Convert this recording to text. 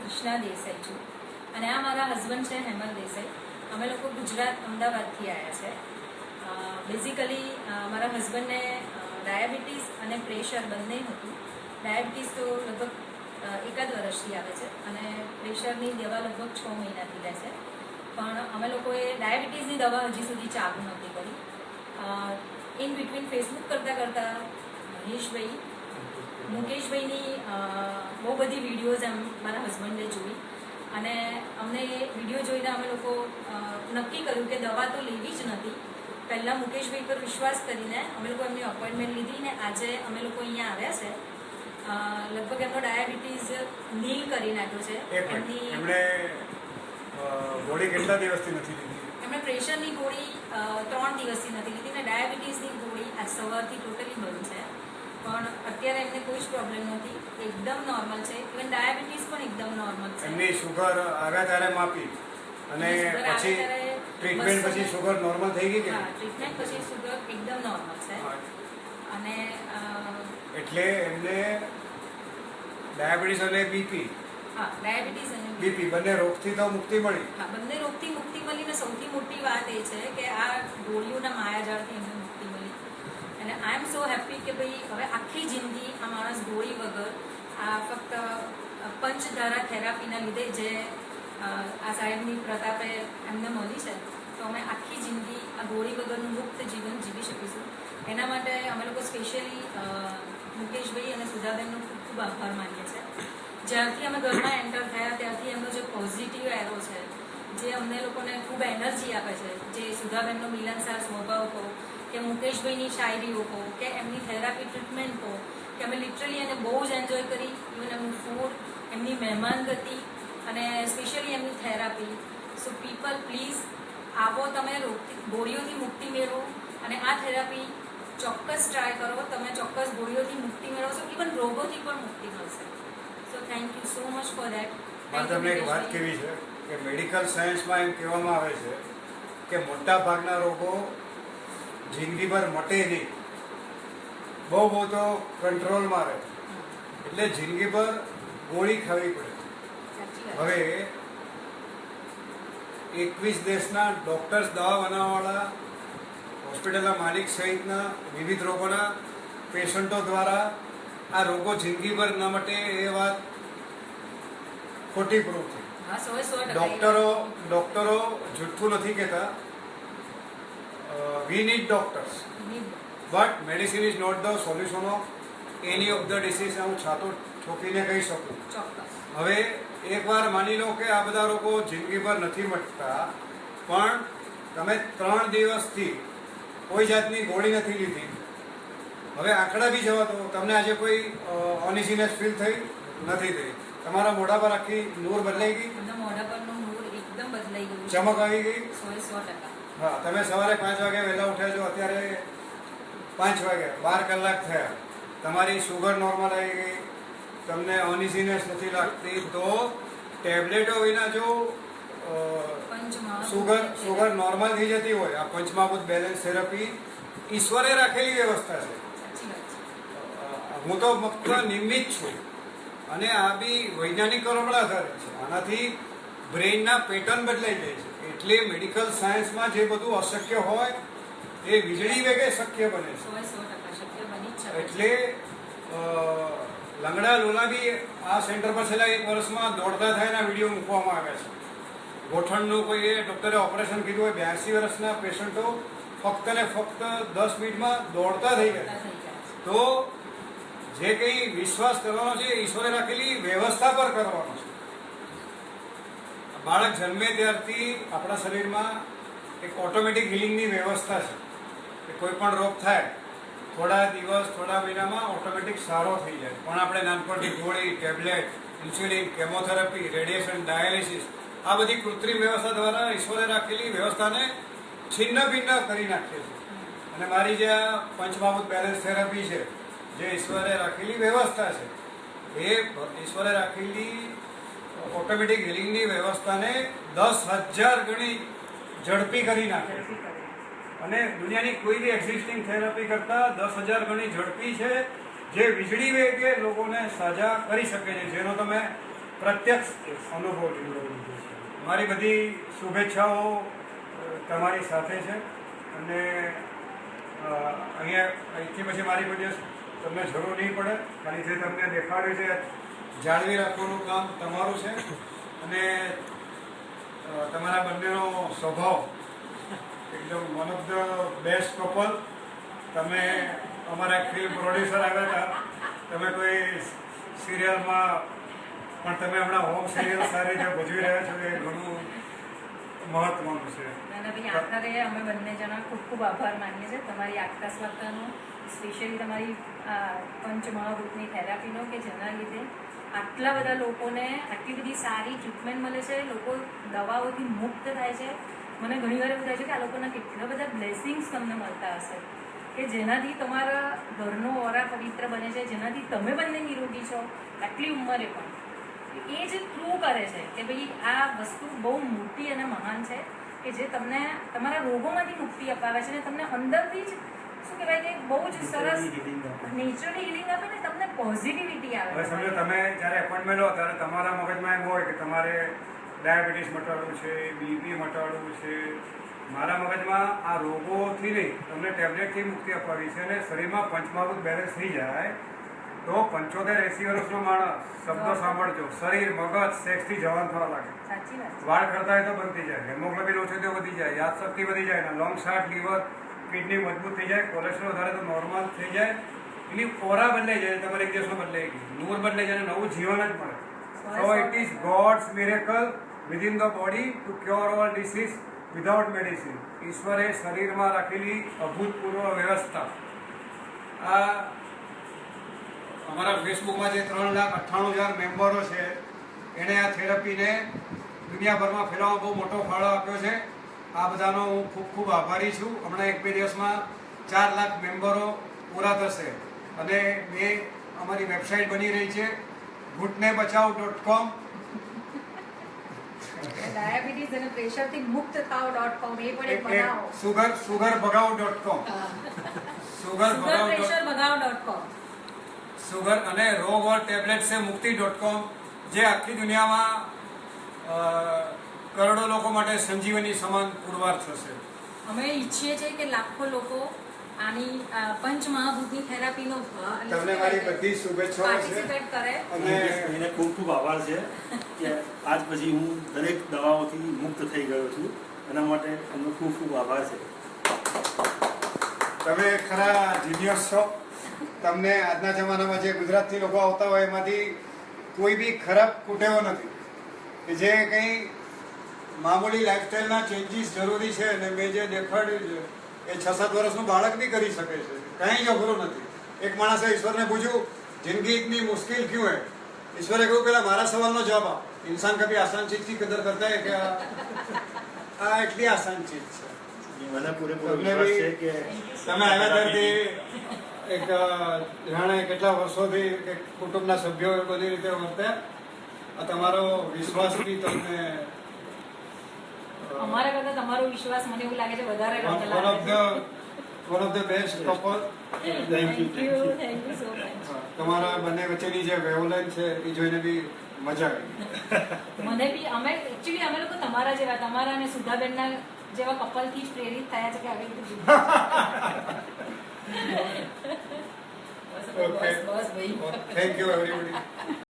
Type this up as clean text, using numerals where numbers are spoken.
કૃષ્ણા દેસાઈ છું અને આ મારા હસબન્ડ છે હેમલ દેસાઈ. અમે લોકો ગુજરાત અમદાવાદથી આવ્યા છે. બેઝિકલી મારા હસબન્ડને ડાયાબિટીસ અને પ્રેશર બંને હતું. ડાયાબિટીસ તો લગભગ એકાદ વર્ષથી આવે છે અને પ્રેશરની દવા લગભગ 6 મહિનાથી લે છે. પણ અમે લોકોએ ડાયાબિટીસની દવા હજી સુધી ચાલુ નહોતી કરી. ઇન બિટવીન ફેસબુક કરતાં મુકેશભાઈની બહુ બધી વિડીયોઝ મારા હસબન્ડે જોઈ અને અમને એ વિડીયો જોઈને અમે લોકો નક્કી કર્યું કે દવા તો લેવી જ નથી. પહેલાં મુકેશભાઈ પર વિશ્વાસ કરીને અમે લોકો એમની અપોઇન્ટમેન્ટ લીધી ને આજે અમે લોકો અહીંયા આવ્યા છે. લગભગ એમનો ડાયાબિટીસ નીલ કરી નાખ્યો છે. ગોળી કેટલા દિવસથી નથી લીધી? એમણે પ્રેશરની ગોળી 3 દિવસથી નથી લીધી ને ડાયાબિટીસની ગોળી આજ સવારથી ટોટલી બંધ છે. પણ અત્યારે એમને કોઈ જ પ્રોબ્લેમ નથી, એકદમ નોર્મલ છે. ઇવન ડાયાબિટીસ પણ એકદમ નોર્મલ છે. એમની શુગર આવ્યા ત્યારે માપી અને પછી ટ્રીટમેન્ટ પછી શુગર નોર્મલ થઈ ગઈ કે? હા, ટ્રીટમેન્ટ પછી શુગર એકદમ નોર્મલ છે. અને એટલે એમને ડાયાબિટીસ અને બીપી, હા, ડાયાબિટીસ અને બીપી બંને રોગથી તો મુક્તિ મળી. હા, બંને રોગથી મુક્તિ મળીને સૌથી મોટી વાત એ છે કે આ ગોળીઓના માયાજાળથી એમને મુક્તિ મળી. અને આઈ એમ સો હેપી કે ભાઈ હવે આખી જિંદગી આ માણસ ગોળી વગર આ ફક્ત પંચધારા થેરાપીના લીધે જે આ સાહેબની પ્રતાપે એમને મળી છે, તો અમે આખી જિંદગી આ ગોળી વગરનું મુક્ત જીવન જીવી શકીશું. એના માટે અમે લોકો સ્પેશિયલી મુકેશભાઈ અને સુધાબેનનો ખૂબ ખૂબ આભાર માનીએ છીએ. જ્યારથી અમે ઘરમાં એન્ટર થયા ત્યારથી એમનો જે પોઝિટિવ એરો છે, જે અમને લોકોને ખૂબ એનર્જી આપે છે, જે સુધાબેનનો મિલનસાર સ્વભાવ કહો કે મુકેશભાઈની શાયરીઓ કહો કે એમની થેરાપી ટ્રીટમેન્ટ કહો કે અમે લિટરલી એને બહુ જ એન્જોય કરી. ઇવન એમનું ફૂડ, એમની મહેમાનગતિ અને સ્પેશિયલી એમની થેરાપી. સો પીપલ પ્લીઝ આવો, તમે ગોળીઓથી મુક્તિ મેળવો અને આ થેરાપી ચોક્કસ ટ્રાય કરો. તમે ચોક્કસ ગોળીઓથી મુક્તિ મેળવશો, ઇવન રોગોથી પણ મુક્તિ મળશે. So thank you so much for that. તમને એક વાત કેવી છે કે મેડિકલ સાયન્સમાં એમ કહેવામાં આવે છે કે મોટા ભાગના રોગો જિંદગીભર મટે નહીં, બહુ તો કંટ્રોલમાં રહે, એટલે જિંદગીભર ગોળી ખાવી પડે. હવે 21 દેશના ડોક્ટર્સ, દવા બનાવવાવાળા, હોસ્પિટલના માલિક સહિતના વિવિધ રોગોના પેશન્ટો દ્વારા આ રોગો જિંદગીભર ન મટે એ વાત ખોટી પ્રૂફ થઈ. ડોક્ટરો જૂઠું નથી કહેતા. We need doctors, but medicine is not the solution of any of the disease. હું છાતો ઠોકીને કહી શકું. હવે એકવાર માની લો કે આ બધા રોગો જિંદગીભર નથી મટતા, પણ તમે 3 દિવસથી કોઈ જાતની ગોળી નથી લીધી. હવે આંકડા બી જવા દો, તમને આજે કોઈ અનઇઝીનેસ ફીલ થઈ નથી થઈ? તમારા મોઢા પર આખી નૂર બદલાઈ ગઈ? મોઢા પરનું નૂર એકદમ બદલાઈ ગયું, ચમક આવી ગઈ? 100%. હા, તમે સવારે 5 વાગે વહેલા ઉઠ્યા છો, અત્યારે 5 વાગે, 12 કલાક થયા, તમારી શુગર નોર્મલ આવી ગઈ, તમને અનઇઝીનેસ નથી લાગતી, તો ટેબ્લેટો વિના જો શુગર નોર્મલ થઈ જતી હોય, આ પંચમહાભૂત બેલેન્સ થેરપી ઈશ્વરે રાખેલી વ્યવસ્થા છે. હું તો ફક્ત નિમિત્ત છું અને આ બી વૈજ્ઞાનિક કારણોના આધારે છે. આનાથી બ્રેઇનના પેટર્ન બદલાઈ જાય છે. એટલે મેડિકલ સાયન્સમાં જે બધું અશક્ય હોય એ વીજળી વેગે શક્ય બને છે. એટલે લંગડા લોલા બી આ સેન્ટર પર છેલ્લા 1 વર્ષમાં દોડતા થાયના વિડીયો મૂકવામાં આવ્યા છે. ગોઠણનું કોઈ ડૉક્ટરે ઓપરેશન કીધું હોય, 82 વર્ષના પેશન્ટો ફક્ત ને ફક્ત 10 મિનિટમાં દોડતા થઈ ગયા. તો જે કંઈ વિશ્વાસ કરવાનો છે ઈશ્વરે રાખેલી વ્યવસ્થા પર કરવાનો છે. બાળક જન્મે ત્યારથી આપણા શરીરમાં એક ઓટોમેટિક હિલિંગની વ્યવસ્થા છે કે કોઈ પણ રોગ થાય થોડા દિવસ, થોડા મહિનામાં ઓટોમેટિક સારો થઈ જાય. પણ આપણે નાનપણથી ગોળી, tablet, insulin, chemotherapy, radiation, dialysis, આ બધી કૃત્રિમ વ્યવસ્થા દ્વારા ઈશ્વરે રાખેલી વ્યવસ્થાને છિન્ન ભિન્ન કરી નાખીએ છીએ. અને મારી જે આ પંચમહાભૂત બેલેન્સ થેરપી છે, જે ઈશ્વરે રાખેલી વ્યવસ્થા છે, એ ઈશ્વરે રાખેલી ઓટોમેટિક હિલિંગની વ્યવસ્થાને 10,000 ગણી ઝડપી કરી નાખે છે. અને દુનિયાની કોઈ બી એક્ઝિસ્ટિંગ થેરપી કરતાં 10,000 ગણી ઝડપી છે, જે વીજળી વેગે લોકોને સાજા કરી શકે છે. જેનો તમે પ્રત્યક્ષ અનુભવ છે. મારી બધી શુભેચ્છાઓ તમારી સાથે છે અને અહીંથી પછી મારી કોઈ દિવસ તમને જરૂર નહીં પડે. ખાલી જે તમને દેખાડ્યું છે જાળવી રાખવાનું કામ તમારું છે અને તમારા બંનેનો સ્વભાવ એકદમ one of the best couple. તમે અમારા ફિલ્મ પ્રોડ્યુસર આવ્યા હતા, તમે કોઈ સિરિયલમાં પણ તમે હમણાં હોમ સિરિયલ સારી રીતે ભજવી રહ્યા છો, એ ઘણું મહત્વનું છે. અને ભાઈ આખરે અમે બંને જણા ખૂબ ખૂબ આભાર માનીએ છીએ તમારી આખા સ્વાસ્થ્યનો, સ્પેશિયલી તમારી પંચમહાભૂતની થેરાપીનો, કે જેના લીધે આટલા બધા લોકોને આટલી બધી સારી ટ્રીટમેન્ટ મળે છે, લોકો દવાઓથી મુક્ત થાય છે. મને ઘણીવાર એવું થાય છે કે આ લોકોના કેટલા બધા બ્લેસિંગ્સ તમને મળતા હશે કે જેનાથી તમારા ઘરનો ઓરા પવિત્ર બને છે, જેનાથી તમે બંને નિરોગી છો આટલી ઉંમરે પણ. એ જ પ્રૂવ કરે છે કે ભાઈ આ વસ્તુ બહુ મોટી અને મહાન છે કે જે તમને તમારા રોગોમાંથી મુક્તિ અપાવે છે અને તમને અંદરથી જ શું કહેવાય કે બહુ જ સરસ નેચરલી હિલિંગ આપે ને, તમને પોઝિટિવિટી આવે. હવે સમજો તમે જ્યારે એપોઇન્ટમેન્ટ લો ત્યારે તમારા મગજમાં એમ હોય કે તમારે ડાયાબિટીસ મટાડવું છે, બીપી મટાડવું છે. મારા મગજમાં આ રોગોથી નહીં, તમને ટેબ્લેટથી મુક્તિ અપાવી છે અને શરીરમાં પંચમહાભૂત બેલેન્સ થઈ જાય તો 75-80 વર્ષનો માણસ, શબ્દો સાંભળજો, શરીર, મગજ, સેક્સથી જવાન થવા લાગે. સાચી વાત. વાળ ખરતા હોય તો બંધ થઈ જાય, હેમોગ્લોબિન ઓછું તો વધી જાય, યાદશક્તિ વધી જાય, લંગ્સ, હાર્ટ, લીવર, કિડની મજબૂત થઈ જાય, કોલેસ્ટ્રોલ વધારે તો નોર્મલ થઈ જાય, એની ઓરા બદલાઈ જાય, તમારે એક દિવસમાં બદલાઈ ગઈ, નૂર બદલાઈ જાય, નવું જીવન જ મળે. So it is God's miracle within the body to cure all disease without medicine. ઈશ્વરે શરીરમાં રાખેલી અભૂતપૂર્વ વ્યવસ્થા. આ અમારા ફેસબુકમાં જે 3,98,000 મેમ્બરો છે એણે આ થેરપીને દુનિયાભરમાં ફેલાવવા બહુ મોટો ફાળો આપ્યો છે. આ બધાનો હું ખૂબ ખૂબ આભારી છું. હમણાં 1-2 દિવસમાં 4 લાખ મેમ્બરો પૂરા થશે અને અમારી વેબસાઇટ બની રહી છે ઘૂંટનેબચાવ.com. ડાયાબિટીસ અને પ્રેશરથી મુક્ત થાવ.com એ પણ એક બનાવો. સુગરભગાવ.com. સુગરભગાવ.com. સુગર અને રોગ ઓર ટેબ્લેટ સે મુક્તિ.com, જે આખી દુનિયામાં કરોડો લોકો માટે સંજીવની સમાન પુરવાર થશે. અમે ઈચ્છીએ છીએ કે લાખો લોકો આની પંચમહાભૂતની થેરાપીનો તમને મારી બધી શુભેચ્છાઓ છે પાર્ટિસિપેટ કરે. અને એને ખૂબ ખૂબ આભાર છે કે આજ પછી હું દરેક દવાઓથી મુક્ત થઈ ગયો છું. એના માટે એમનો ખૂબ ખૂબ આભાર છે. તમે ખરા જીનિયસ છો. તમને આજના જમાનામાં જે ગુજરાતથી લોકો આવતા હોય એમાંથી કોઈ બી ખરાબ કુટેવો નથી કે જે કંઈ મામૂલી લાઈફસ્ટાઈલના ચેન્જીસ જરૂરી છે અને મેં જે દેખાડ્યું છે એ 6-7 વર્ષનું બાળક બી કરી શકે છે. કંઈ જ અઘરું નથી. એક માણસે ઈશ્વરને પૂછ્યું જિંદગી ઇતની મુશ્किल क्यों है? ઈશ્વરે કહ્યું પેલા મારા સવાલનો જવાબ આપ. ઇન્સાન કભી આસાન ચીજ की कदर करता है કે આ એટલી આસાન ચીજ છે. મને પૂરેપૂરો વિશ્વાસ છે કે તમે આવ્યા ત્યારથી એક જાણે કેટલા વર્ષોથી એક કુટુંબના સભ્યો બધી રીતે વર્ત્યા. આ તમારો વિશ્વાસ બી તમને અમારા કરતા તમારો વિશ્વાસ મને એવું લાગે છે વધારે one of the best couple. Thank you so much. તમારા બંને વચ્ચેની જે વેવલેન છે એ જોઈને બી મજા આવી. મને બી અમે લોકો તમારા જેવા, તમારા અને સુધાબેનના જેવા કપલથી જ પ્રેરિત થયા છે કે આવી રીતે બસ ભાઈ. Thank you everybody.